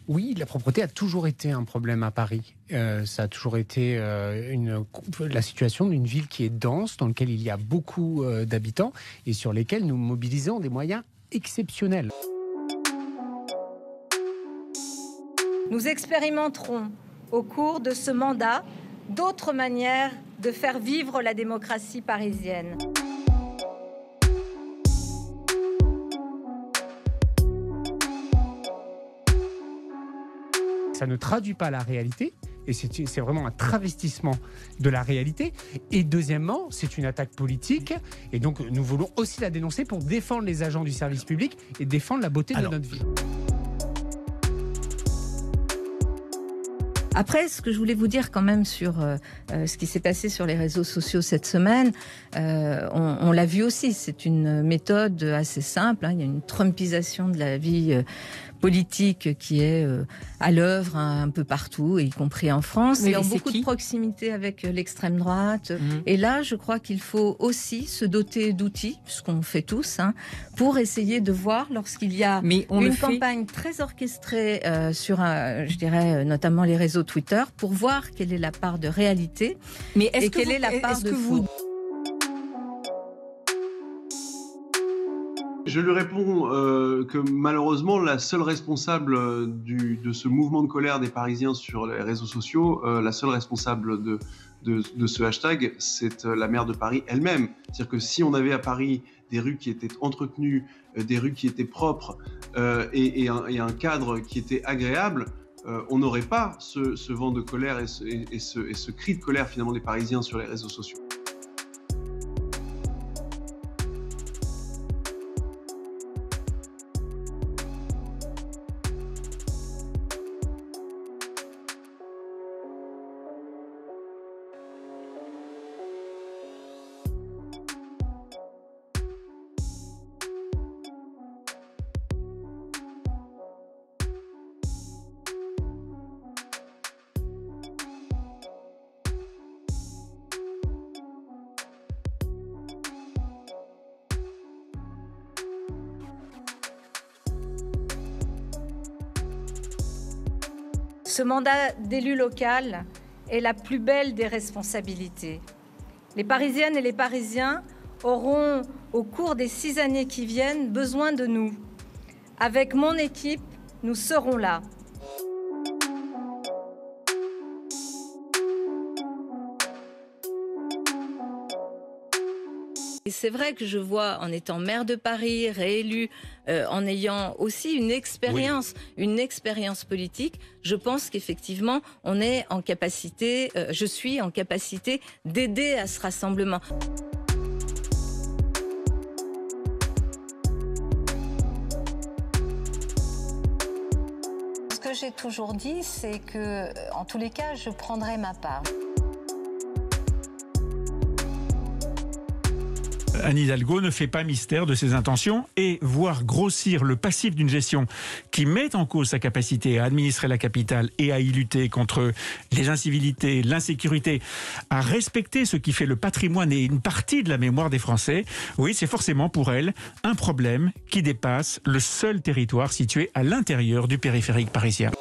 Oui, la propreté a toujours été un problème à Paris. Ça a toujours été la situation d'une ville qui est dense, dans laquelle il y a beaucoup d'habitants et sur lesquels nous mobilisons des moyens exceptionnels. Nous expérimenterons au cours de ce mandat d'autres manières de faire vivre la démocratie parisienne. Ça ne traduit pas la réalité et c'est vraiment un travestissement de la réalité. Et deuxièmement, c'est une attaque politique et donc nous voulons aussi la dénoncer pour défendre les agents du service public et défendre la beauté de notre vie. Après, ce que je voulais vous dire quand même sur ce qui s'est passé sur les réseaux sociaux cette semaine, on l'a vu aussi, c'est une méthode assez simple, il y a une trumpisation de la vie politique qui est à l'œuvre un peu partout, y compris en France. Il y a beaucoup de proximité avec l'extrême droite. Et là, je crois qu'il faut aussi se doter d'outils, ce qu'on fait tous, pour essayer de voir lorsqu'il y a une campagne très orchestrée sur, je dirais, notamment les réseaux Twitter, pour voir quelle est la part de réalité et quelle est la part de faux. Je lui réponds que malheureusement, la seule responsable de ce mouvement de colère des Parisiens sur les réseaux sociaux, la seule responsable de ce hashtag, c'est la maire de Paris elle-même. C'est-à-dire que si on avait à Paris des rues qui étaient entretenues, des rues qui étaient propres et un cadre qui était agréable, on n'aurait pas ce vent de colère et ce cri de colère finalement des Parisiens sur les réseaux sociaux. Ce mandat d'élu local est la plus belle des responsabilités. Les Parisiennes et les Parisiens auront, au cours des 6 années qui viennent, besoin de nous. Avec mon équipe, nous serons là. Et c'est vrai que je vois, en étant maire de Paris, réélue, en ayant aussi une expérience politique, je pense qu'effectivement, on est en capacité, je suis en capacité d'aider à ce rassemblement. Ce que j'ai toujours dit, c'est que, en tous les cas, je prendrai ma part. Anne Hidalgo ne fait pas mystère de ses intentions et voir grossir le passif d'une gestion qui met en cause sa capacité à administrer la capitale et à y lutter contre les incivilités, l'insécurité, à respecter ce qui fait le patrimoine et une partie de la mémoire des Français. Oui, c'est forcément pour elle un problème qui dépasse le seul territoire situé à l'intérieur du périphérique parisien.